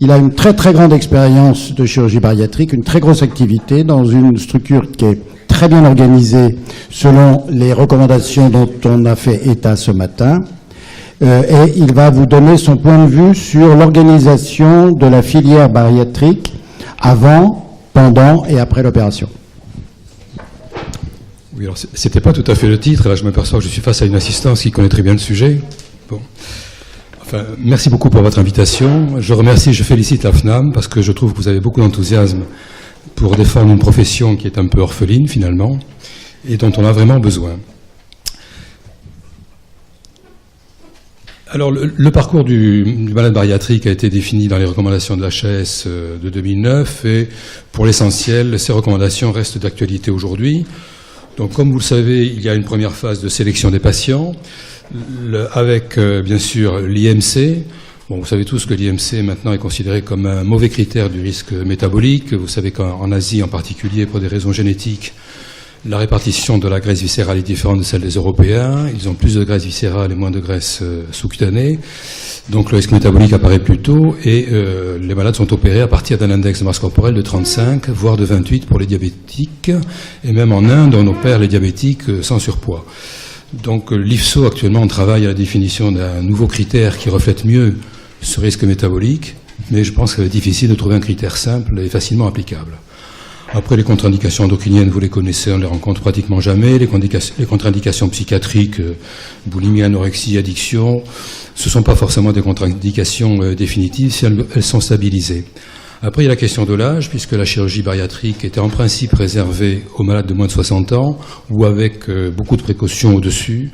Il a une très très grande expérience de chirurgie bariatrique, une très grosse activité dans une structure qui est très bien organisée selon les recommandations dont on a fait état ce matin. Et il va vous donner son point de vue sur l'organisation de la filière bariatrique avant, pendant et après l'opération. Oui, alors c'était pas tout à fait le titre, là je m'aperçois que je suis face à une assistance qui connaît très bien le sujet. Bon. Enfin, merci beaucoup pour votre invitation. Je félicite la FNAM parce que je trouve que vous avez beaucoup d'enthousiasme pour défendre une profession qui est un peu orpheline finalement et dont on a vraiment besoin. Alors, le parcours du malade bariatrique a été défini dans les recommandations de l'HAS de 2009 et pour l'essentiel, ces recommandations restent d'actualité aujourd'hui. Donc, comme vous le savez, il y a une première phase de sélection des patients avec, bien sûr, l'IMC. Bon, vous savez tous que l'IMC maintenant est considéré comme un mauvais critère du risque métabolique. Vous savez qu'en Asie, en particulier, pour des raisons génétiques, la répartition de la graisse viscérale est différente de celle des Européens. Ils ont plus de graisse viscérale et moins de graisse sous-cutanée. Donc le risque métabolique apparaît plus tôt et les malades sont opérés à partir d'un index de masse corporelle de 35, voire de 28 pour les diabétiques. Et même en Inde, on opère les diabétiques sans surpoids. Donc l'IFSO, actuellement, on travaille à la définition d'un nouveau critère qui reflète mieux ce risque métabolique. Mais je pense qu'il est difficile de trouver un critère simple et facilement applicable. Après, les contre-indications endocriniennes, vous les connaissez, on les rencontre pratiquement jamais. Les contre-indications psychiatriques, boulimie, anorexie, addiction, ce ne sont pas forcément des contre-indications définitives si elles sont stabilisées. Après, il y a la question de l'âge, puisque la chirurgie bariatrique était en principe réservée aux malades de moins de 60 ans ou avec beaucoup de précautions au-dessus.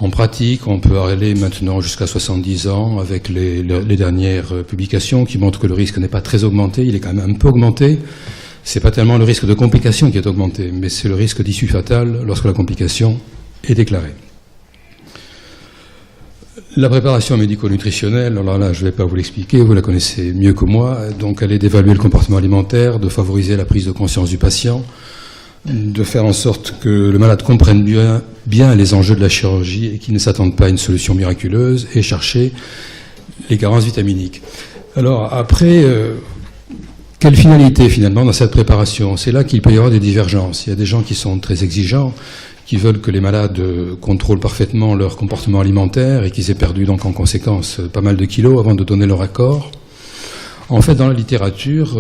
En pratique, on peut aller maintenant jusqu'à 70 ans avec les dernières publications qui montrent que le risque n'est pas très augmenté, il est quand même un peu augmenté. C'est pas tellement le risque de complication qui est augmenté, mais c'est le risque d'issue fatale lorsque la complication est déclarée. La préparation médico-nutritionnelle, alors là, je ne vais pas vous l'expliquer, vous la connaissez mieux que moi. Donc, elle est d'évaluer le comportement alimentaire, de favoriser la prise de conscience du patient, de faire en sorte que le malade comprenne bien les enjeux de la chirurgie et qu'il ne s'attende pas à une solution miraculeuse et chercher les carences vitaminiques. Alors, après... quelle finalité finalement dans cette préparation? C'est là qu'il peut y avoir des divergences. Il y a des gens qui sont très exigeants, qui veulent que les malades contrôlent parfaitement leur comportement alimentaire et qu'ils aient perdu donc en conséquence pas mal de kilos avant de donner leur accord. En fait, dans la littérature,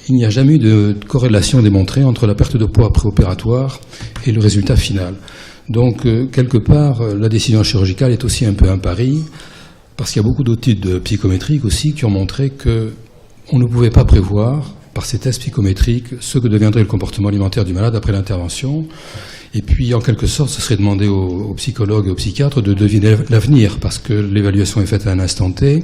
il n'y a jamais eu de corrélation démontrée entre la perte de poids préopératoire et le résultat final. Donc, quelque part, la décision chirurgicale est aussi un peu un pari, parce qu'il y a beaucoup d'études psychométriques aussi qui ont montré que on ne pouvait pas prévoir, par ces tests psychométriques, ce que deviendrait le comportement alimentaire du malade après l'intervention. Et puis, en quelque sorte, ce serait demander aux psychologues et aux psychiatres de deviner l'avenir, parce que l'évaluation est faite à un instant T.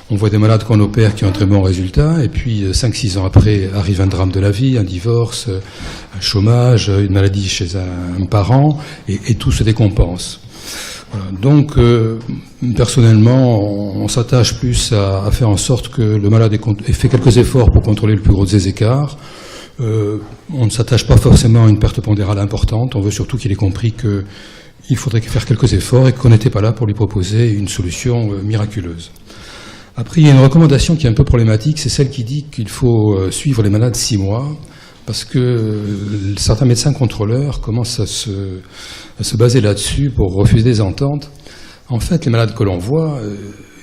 On voit des malades qu'on opère qui ont un très bon résultat, et puis 5-6 ans après arrive un drame de la vie, un divorce, un chômage, une maladie chez un parent, et tout se décompense. Voilà. Donc, personnellement, on s'attache plus à faire en sorte que le malade ait fait quelques efforts pour contrôler le plus gros des écarts. On ne s'attache pas forcément à une perte pondérale importante. On veut surtout qu'il ait compris qu'il faudrait faire quelques efforts et qu'on n'était pas là pour lui proposer une solution miraculeuse. Après, il y a une recommandation qui est un peu problématique, c'est celle qui dit qu'il faut suivre les malades 6 mois. Parce que certains médecins contrôleurs commencent à se baser là-dessus pour refuser des ententes. En fait, les malades que l'on voit,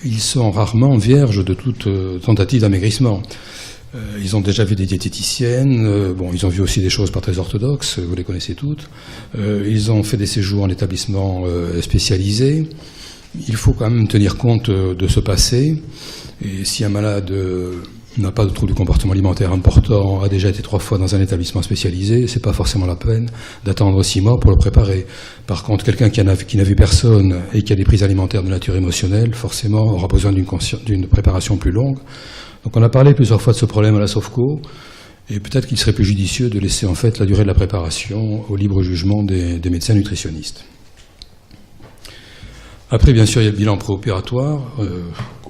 ils sont rarement vierges de toute tentative d'amaigrissement. Ils ont déjà vu des diététiciennes, ils ont vu aussi des choses pas très orthodoxes, vous les connaissez toutes. Ils ont fait des séjours en établissement spécialisé. Il faut quand même tenir compte de ce passé. Et si un malade... n'a pas de trouble du comportement alimentaire important, a déjà été 3 fois dans un établissement spécialisé, c'est pas forcément la peine d'attendre 6 mois pour le préparer. Par contre, quelqu'un qui n'a vu personne et qui a des prises alimentaires de nature émotionnelle, forcément aura besoin d'une préparation plus longue. Donc on a parlé plusieurs fois de ce problème à la SOFCO, et peut-être qu'il serait plus judicieux de laisser en fait la durée de la préparation au libre jugement des médecins nutritionnistes. Après, bien sûr, il y a le bilan préopératoire.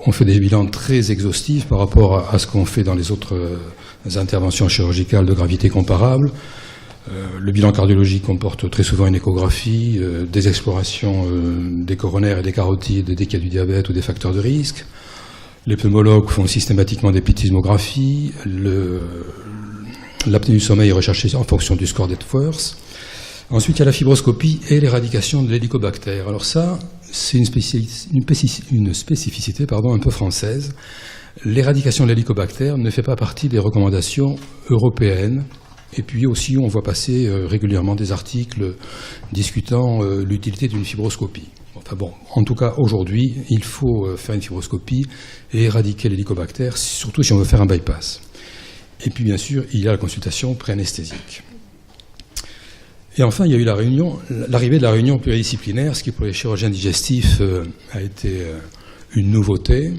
On fait des bilans très exhaustifs par rapport à ce qu'on fait dans les autres interventions chirurgicales de gravité comparable. Le bilan cardiologique comporte très souvent une échographie, des explorations des coronaires et des carotides dès qu'il y a du diabète ou des facteurs de risque. Les pneumologues font systématiquement des plethysmographies. L'apnée du sommeil est recherchée en fonction du score d'Epworth. Ensuite, il y a la fibroscopie et l'éradication de l'hélicobactère. Alors ça, c'est une spécificité un peu française. L'éradication de l'hélicobactère ne fait pas partie des recommandations européennes. Et puis aussi, on voit passer régulièrement des articles discutant l'utilité d'une fibroscopie. Enfin bon, en tout cas, aujourd'hui, il faut faire une fibroscopie et éradiquer l'hélicobactère, surtout si on veut faire un bypass. Et puis, bien sûr, il y a la consultation pré-anesthésique. Et enfin, il y a eu l'arrivée de la réunion pluridisciplinaire, ce qui pour les chirurgiens digestifs a été une nouveauté,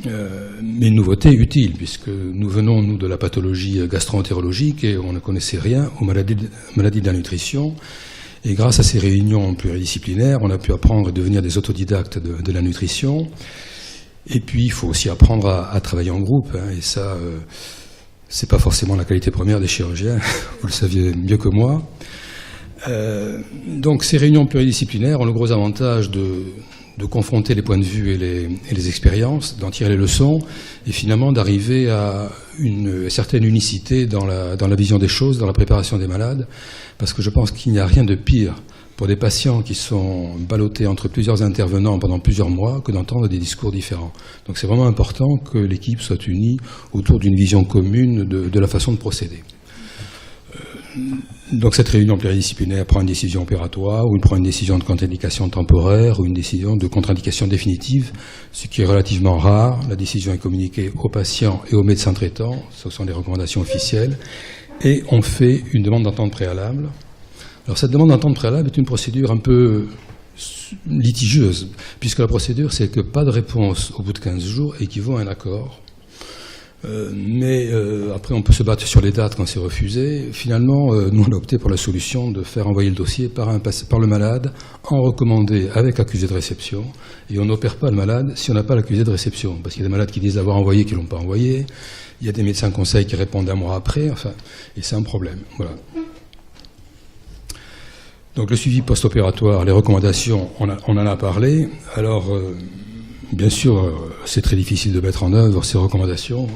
mais une nouveauté utile, puisque nous venons, nous, de la pathologie gastro-entérologique et on ne connaissait rien aux maladies de la nutrition. Et grâce à ces réunions pluridisciplinaires, on a pu apprendre et devenir des autodidactes de la nutrition. Et puis, il faut aussi apprendre à travailler en groupe, hein, et ça... c'est pas forcément la qualité première des chirurgiens, vous le saviez mieux que moi. Donc ces réunions pluridisciplinaires ont le gros avantage de confronter les points de vue et les expériences, d'en tirer les leçons, et finalement d'arriver à une certaine unicité dans la vision des choses, dans la préparation des malades, parce que je pense qu'il n'y a rien de pire pour des patients qui sont ballottés entre plusieurs intervenants pendant plusieurs mois que d'entendre des discours différents. Donc c'est vraiment important que l'équipe soit unie autour d'une vision commune de la façon de procéder. Donc cette réunion pluridisciplinaire prend une décision opératoire, ou il prend une décision de contre-indication temporaire, ou une décision de contre-indication définitive, ce qui est relativement rare. La décision est communiquée aux patients et aux médecins traitants, ce sont les recommandations officielles, et on fait une demande d'entente préalable. Alors cette demande d'entente préalable est une procédure un peu litigieuse, puisque la procédure, c'est que pas de réponse au bout de 15 jours équivaut à un accord. Mais après, on peut se battre sur les dates quand c'est refusé. Finalement, nous, on a opté pour la solution de faire envoyer le dossier par le malade, en recommandé avec accusé de réception. Et on n'opère pas le malade si on n'a pas l'accusé de réception. Parce qu'il y a des malades qui disent l'avoir envoyé, qui ne l'ont pas envoyé. Il y a des médecins conseils qui répondent un mois après. Enfin, et c'est un problème. Voilà. Donc le suivi post-opératoire, les recommandations, on en a parlé. Alors, bien sûr, c'est très difficile de mettre en œuvre ces recommandations,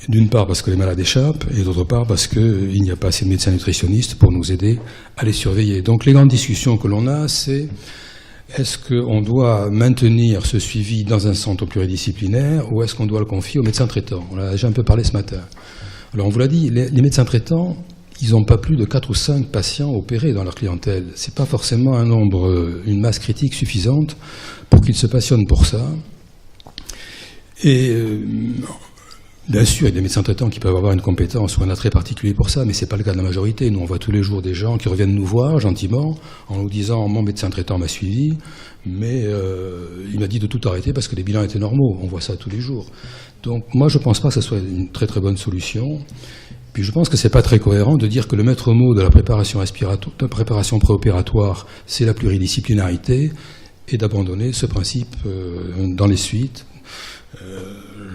d'une part parce que les malades échappent, et d'autre part parce qu'il n'y a pas assez de médecins nutritionnistes pour nous aider à les surveiller. Donc les grandes discussions que l'on a, c'est est-ce qu'on doit maintenir ce suivi dans un centre pluridisciplinaire ou est-ce qu'on doit le confier aux médecins traitants? On en a déjà un peu parlé ce matin. Alors on vous l'a dit, les médecins traitants, ils n'ont pas plus de 4 ou 5 patients opérés dans leur clientèle. Ce n'est pas forcément une masse critique suffisante pour qu'ils se passionnent pour ça. Et bien sûr, il y a des médecins traitants qui peuvent avoir une compétence ou un attrait particulier pour ça, mais ce n'est pas le cas de la majorité. Nous, on voit tous les jours des gens qui reviennent nous voir gentiment en nous disant « mon médecin traitant m'a suivi, mais il m'a dit de tout arrêter parce que les bilans étaient normaux ». On voit ça tous les jours. Donc moi, je ne pense pas que ce soit une très très bonne solution. Puis je pense que ce n'est pas très cohérent de dire que le maître mot de la préparation préopératoire, c'est la pluridisciplinarité, et d'abandonner ce principe dans les suites.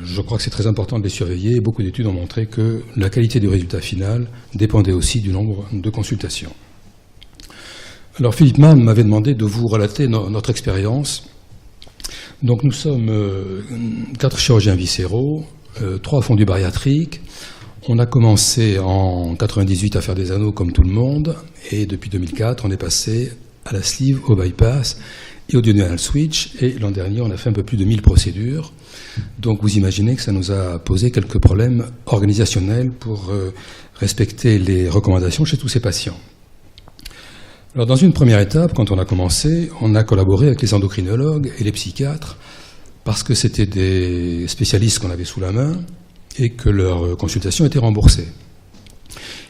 Je crois que c'est très important de les surveiller. Beaucoup d'études ont montré que la qualité du résultat final dépendait aussi du nombre de consultations. Alors Philippe Mann m'avait demandé de vous relater notre expérience. Donc nous sommes 4 chirurgiens viscéraux, 3 font du bariatrique. On a commencé en 98 à faire des anneaux comme tout le monde, et depuis 2004, on est passé à la sleeve, au bypass et au duodenal switch, et l'an dernier, on a fait un peu plus de 1000 procédures. Donc vous imaginez que ça nous a posé quelques problèmes organisationnels pour respecter les recommandations chez tous ces patients. Alors dans une première étape, quand on a commencé, on a collaboré avec les endocrinologues et les psychiatres, parce que c'était des spécialistes qu'on avait sous la main, et que leur consultation était remboursée.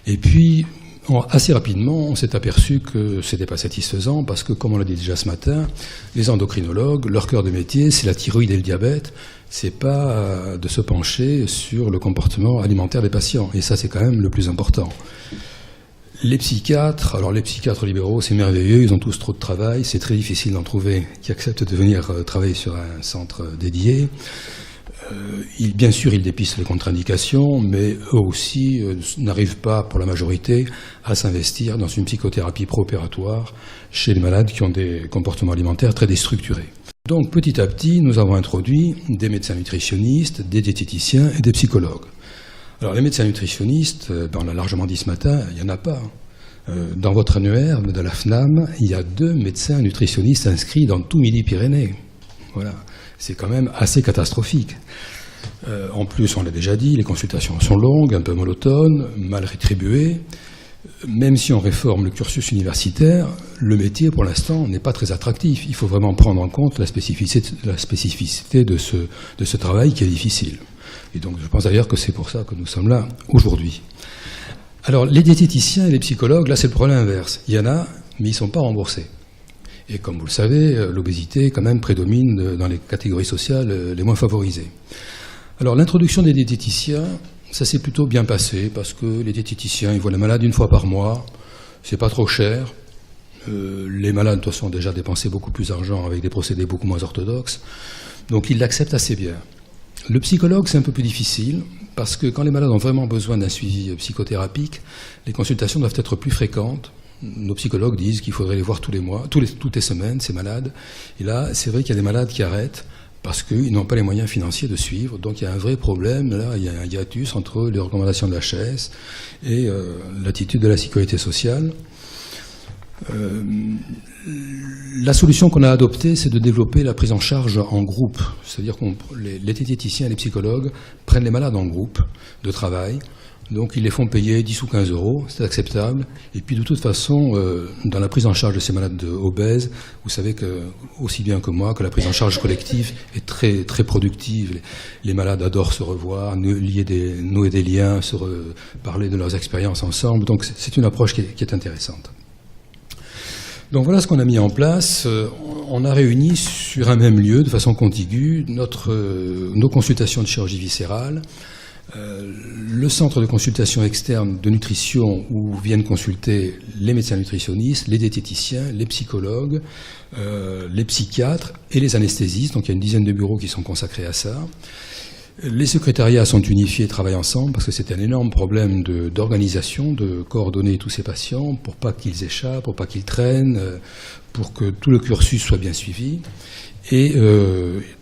Et puis, assez rapidement, on s'est aperçu que ce n'était pas satisfaisant, parce que, comme on l'a dit déjà ce matin, les endocrinologues, leur cœur de métier, c'est la thyroïde et le diabète, c'est pas de se pencher sur le comportement alimentaire des patients, et ça c'est quand même le plus important. Les psychiatres, alors les psychiatres libéraux, c'est merveilleux, ils ont tous trop de travail, c'est très difficile d'en trouver qui acceptent de venir travailler sur un centre dédié. Bien sûr, ils dépistent les contre-indications, mais eux aussi n'arrivent pas, pour la majorité, à s'investir dans une psychothérapie préopératoire chez les malades qui ont des comportements alimentaires très déstructurés. Donc petit à petit, nous avons introduit des médecins nutritionnistes, des diététiciens et des psychologues. Alors les médecins nutritionnistes, on l'a largement dit ce matin, il n'y en a pas. Dans votre annuaire de la FNAM, il y a 2 médecins nutritionnistes inscrits dans tout Midi-Pyrénées. Voilà, c'est quand même assez catastrophique. En plus, on l'a déjà dit, les consultations sont longues, un peu monotones, mal rétribuées. Même si on réforme le cursus universitaire, le métier, pour l'instant, n'est pas très attractif. Il faut vraiment prendre en compte la spécificité de ce travail qui est difficile. Et donc, je pense d'ailleurs que c'est pour ça que nous sommes là aujourd'hui. Alors, les diététiciens et les psychologues, là, c'est le problème inverse. Il y en a, mais ils ne sont pas remboursés. Et comme vous le savez, l'obésité, quand même, prédomine dans les catégories sociales les moins favorisées. Alors, l'introduction des diététiciens, ça s'est plutôt bien passé, parce que les diététiciens, ils voient les malades 1 fois par mois, c'est pas trop cher. Les malades, de toute façon, ont déjà dépensé beaucoup plus d'argent avec des procédés beaucoup moins orthodoxes. Donc, ils l'acceptent assez bien. Le psychologue, c'est un peu plus difficile, parce que quand les malades ont vraiment besoin d'un suivi psychothérapique, les consultations doivent être plus fréquentes. Nos psychologues disent qu'il faudrait les voir tous les mois, toutes les semaines, ces malades. Et là, c'est vrai qu'il y a des malades qui arrêtent parce qu'ils n'ont pas les moyens financiers de suivre. Donc il y a un vrai problème, là, il y a un hiatus entre les recommandations de la HAS et l'attitude de la sécurité sociale. La solution qu'on a adoptée, c'est de développer la prise en charge en groupe. C'est-à-dire que les diététiciens et les psychologues prennent les malades en groupe de travail. Donc ils les font payer 10 ou 15 euros, c'est acceptable. Et puis de toute façon, dans la prise en charge de ces malades obèses, vous savez que, aussi bien que moi, que la prise en charge collective est très, très productive. Les malades adorent se revoir, nouer des liens, parler de leurs expériences ensemble. Donc c'est une approche qui est intéressante. Donc voilà ce qu'on a mis en place. On a réuni sur un même lieu, de façon contiguë, nos consultations de chirurgie viscérale, le centre de consultation externe de nutrition où viennent consulter les médecins nutritionnistes, les diététiciens, les psychologues, les psychiatres et les anesthésistes. Donc il y a une dizaine de bureaux qui sont consacrés à ça. Les secrétariats sont unifiés et travaillent ensemble parce que c'est un énorme problème d'organisation, de coordonner tous ces patients pour pas qu'ils échappent, pour pas qu'ils traînent, pour que tout le cursus soit bien suivi. Et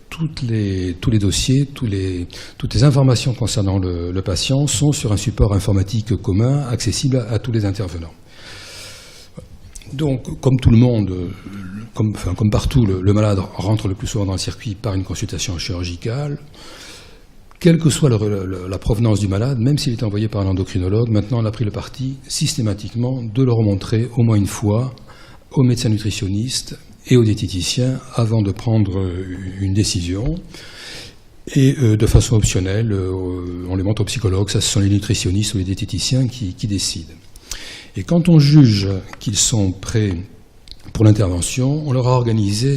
tous les dossiers, toutes les informations concernant le patient sont sur un support informatique commun, accessible à tous les intervenants. Donc, comme tout le monde, comme partout, le malade rentre le plus souvent dans le circuit par une consultation chirurgicale. Quelle que soit la provenance du malade, même s'il est envoyé par un endocrinologue, maintenant on a pris le parti systématiquement de le remontrer au moins une fois au médecin nutritionniste et aux diététiciens avant de prendre une décision. Et de façon optionnelle, on les montre aux psychologues, ça ce sont les nutritionnistes ou les diététiciens qui décident. Et quand on juge qu'ils sont prêts pour l'intervention, on leur a organisé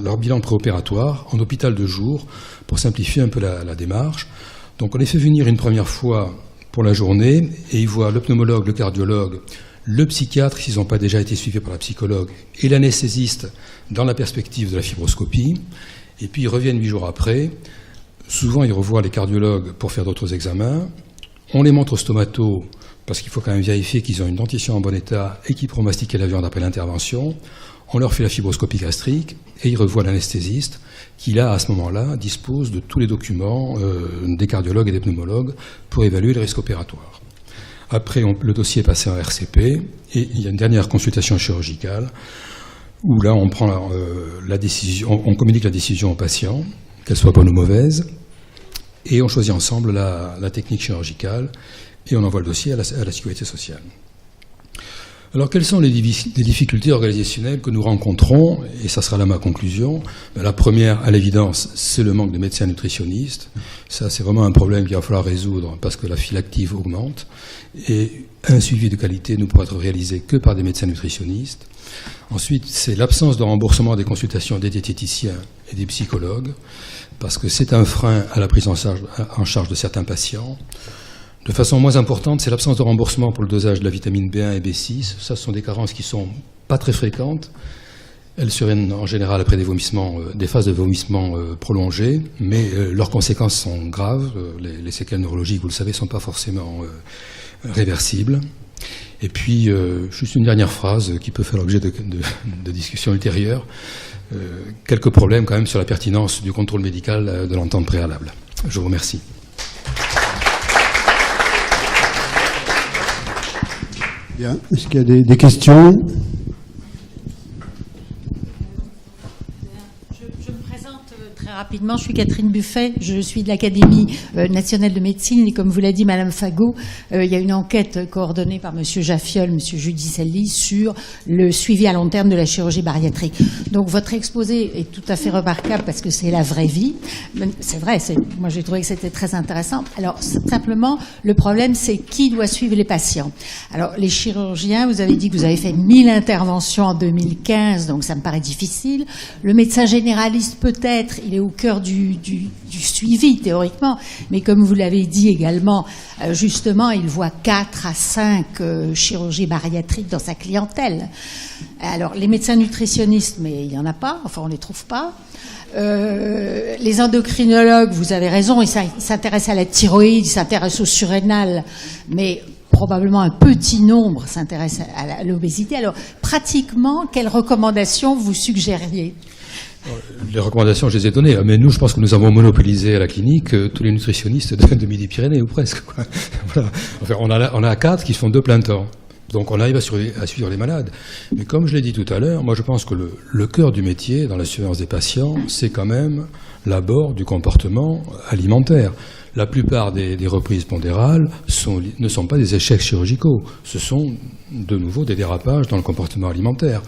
leur bilan préopératoire en hôpital de jour pour simplifier un peu la démarche. Donc on les fait venir une première fois pour la journée et ils voient le pneumologue, le cardiologue, le psychiatre s'ils n'ont pas déjà été suivis par la psychologue et l'anesthésiste dans la perspective de la fibroscopie. Et puis ils reviennent 8 jours après. Souvent ils revoient les cardiologues pour faire d'autres examens. On les montre au stomato parce qu'il faut quand même vérifier qu'ils ont une dentition en bon état et qu'ils pourront mastiquer la viande après l'intervention. On leur fait la fibroscopie gastrique et ils revoient l'anesthésiste qui, là, à ce moment-là, dispose de tous les documents des cardiologues et des pneumologues pour évaluer le risque opératoire. Après, le dossier est passé en RCP et il y a une dernière consultation chirurgicale où là, on prend la décision, on communique la décision au patient, qu'elle soit bonne ou mauvaise, et on choisit ensemble la technique chirurgicale et on envoie le dossier à la sécurité sociale. Alors, quelles sont les difficultés organisationnelles que nous rencontrons? Et ça sera là ma conclusion. La première, à l'évidence, c'est le manque de médecins nutritionnistes. Ça, c'est vraiment un problème qu'il va falloir résoudre parce que la file active augmente. Et un suivi de qualité ne pourra être réalisé que par des médecins nutritionnistes. Ensuite, c'est l'absence de remboursement des consultations des diététiciens et des psychologues parce que c'est un frein à la prise en charge de certains patients. De façon moins importante, c'est l'absence de remboursement pour le dosage de la vitamine B1 et B6. Ça, ce sont des carences qui ne sont pas très fréquentes. Elles surviennent en général après des phases de vomissement prolongées, mais leurs conséquences sont graves. Les séquelles neurologiques, vous le savez, ne sont pas forcément réversibles. Et puis, juste une dernière phrase qui peut faire l'objet de discussions ultérieures. quelques problèmes quand même sur la pertinence du contrôle médical de l'entente préalable. Je vous remercie. Bien. Est-ce qu'il y a des questions ? Rapidement, je suis Catherine Buffet, je suis de l'Académie nationale de médecine et comme vous l'a dit Madame Fagot, il y a une enquête coordonnée par Monsieur Jaffiol, Monsieur Judicelli sur le suivi à long terme de la chirurgie bariatrique. Donc votre exposé est tout à fait remarquable parce que c'est la vraie vie. C'est vrai, moi j'ai trouvé que c'était très intéressant. Alors simplement, le problème c'est qui doit suivre les patients. Alors les chirurgiens, vous avez dit que vous avez fait 1000 interventions en 2015, donc ça me paraît difficile. Le médecin généraliste peut-être, il est au cœur du suivi, théoriquement. Mais comme vous l'avez dit également, justement, il voit 4 à 5 chirurgies bariatriques dans sa clientèle. Alors, les médecins nutritionnistes, mais il n'y en a pas, enfin, on ne les trouve pas. Les endocrinologues, vous avez raison, ils s'intéressent à la thyroïde, ils s'intéressent au surrénal, mais probablement un petit nombre s'intéresse à l'obésité. Alors, pratiquement, quelles recommandations vous suggériez ? Les recommandations, je les ai données, mais nous, je pense que nous avons monopolisé à la clinique tous les nutritionnistes de Midi-Pyrénées, ou presque, quoi. Voilà. Enfin, on a 4 qui font 2 plein temps. Donc on arrive à suivre les malades. Mais comme je l'ai dit tout à l'heure, moi je pense que le cœur du métier dans la surveillance des patients, c'est quand même l'abord du comportement alimentaire. La plupart des reprises pondérales ne sont pas des échecs chirurgicaux, ce sont de nouveau des dérapages dans le comportement alimentaire.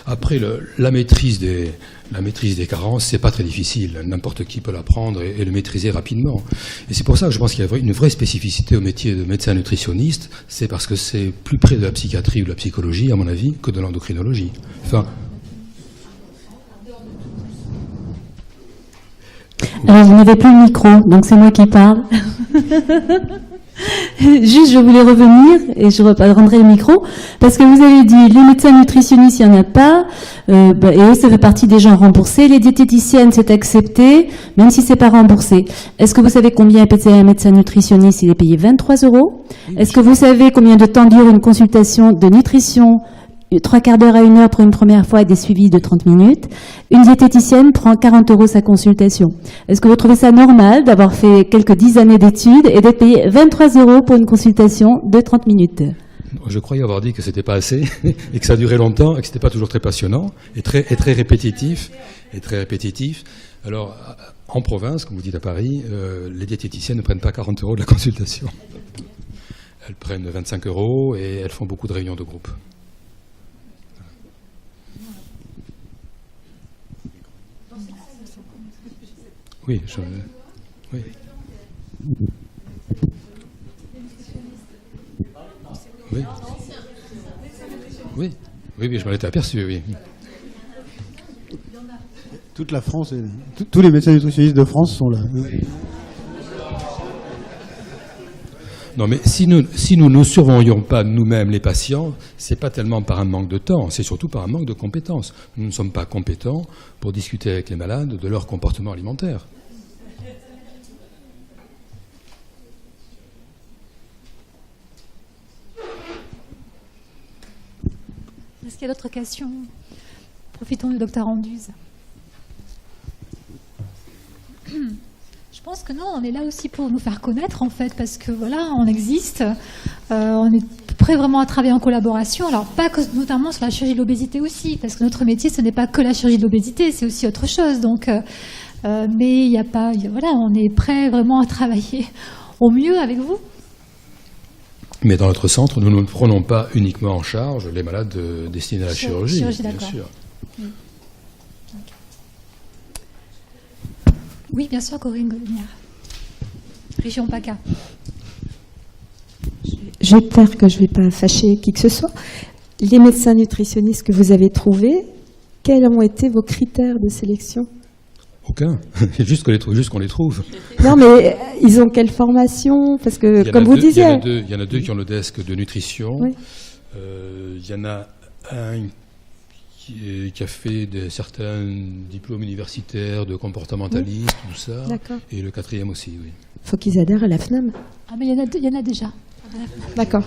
Après, la maîtrise des carences, c'est pas très difficile. N'importe qui peut l'apprendre et le maîtriser rapidement. Et c'est pour ça que je pense qu'il y a une vraie spécificité au métier de médecin nutritionniste. C'est parce que c'est plus près de la psychiatrie ou de la psychologie, à mon avis, que de l'endocrinologie. Enfin. Alors, vous n'avez plus le micro, donc c'est moi qui parle. Juste, je voulais revenir, et je reprendrai le micro, parce que vous avez dit, les médecins nutritionnistes, il n'y en a pas, et eux, ça fait partie des gens remboursés. Les diététiciennes, c'est accepté, même si c'est pas remboursé. Est-ce que vous savez combien un médecin nutritionniste, il est payé 23 €? Est-ce que vous savez combien de temps dure une consultation de nutrition? 3/4 d'heure à 1 heure pour une première fois et des suivis de 30 minutes. Une diététicienne prend 40 € sa consultation. Est-ce que vous trouvez ça normal d'avoir fait quelques 10 années d'études et d'être payé 23 € pour une consultation de 30 minutes? Je croyais avoir dit que c'était pas assez et que ça durait longtemps et que c'était pas toujours très passionnant et très répétitif. Alors, en province, comme vous dites à Paris, les diététiciennes ne prennent pas 40 € de la consultation. Elles prennent 25 € et elles font beaucoup de réunions de groupe. Oui, oui. Oui. Oui, je m'en étais aperçu, oui. Toute la France, tous les médecins nutritionnistes de France sont là. Non, mais si nous ne surveillions pas nous-mêmes les patients, c'est pas tellement par un manque de temps, c'est surtout par un manque de compétences. Nous ne sommes pas compétents pour discuter avec les malades de leur comportement alimentaire. Est-ce qu'il y a d'autres questions? Profitons du docteur Anduze. Je pense que non, on est là aussi pour nous faire connaître en fait, parce que voilà, on existe, on est prêt vraiment à travailler en collaboration, alors pas que, notamment sur la chirurgie de l'obésité aussi, parce que notre métier ce n'est pas que la chirurgie de l'obésité, c'est aussi autre chose, donc, mais il n'y a pas, voilà, on est prêt vraiment à travailler au mieux avec vous. Mais dans notre centre, nous ne prenons pas uniquement en charge les malades destinés à la chirurgie, bien sûr. Oui. Oui, bien sûr, Corinne Golnière. Région PACA. J'espère que je ne vais pas fâcher qui que ce soit. Les médecins nutritionnistes que vous avez trouvés, quels ont été vos critères de sélection? Aucun. C'est juste qu'on les trouve. Non, mais ils ont quelle formation? Parce que, comme vous disiez... Il y en a deux qui ont le desk de nutrition. Oui. Il y en a un qui a fait certains diplômes universitaires de comportementaliste, tout ça. D'accord. Et le 4e aussi, oui. Il faut qu'ils adhèrent à la FNAM. Ah, mais il y en a déjà. D'accord.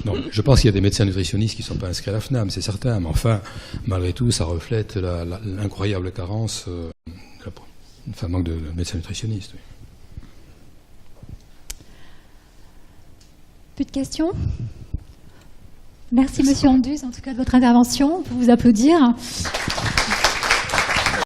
Non, je pense qu'il y a des médecins nutritionnistes qui ne sont pas inscrits à la FNAM, c'est certain, mais enfin, malgré tout, ça reflète l'incroyable carence, manque de médecins nutritionnistes. Oui. Plus de questions? Merci, Monsieur Andus, en tout cas, de votre intervention. On peut vous applaudir.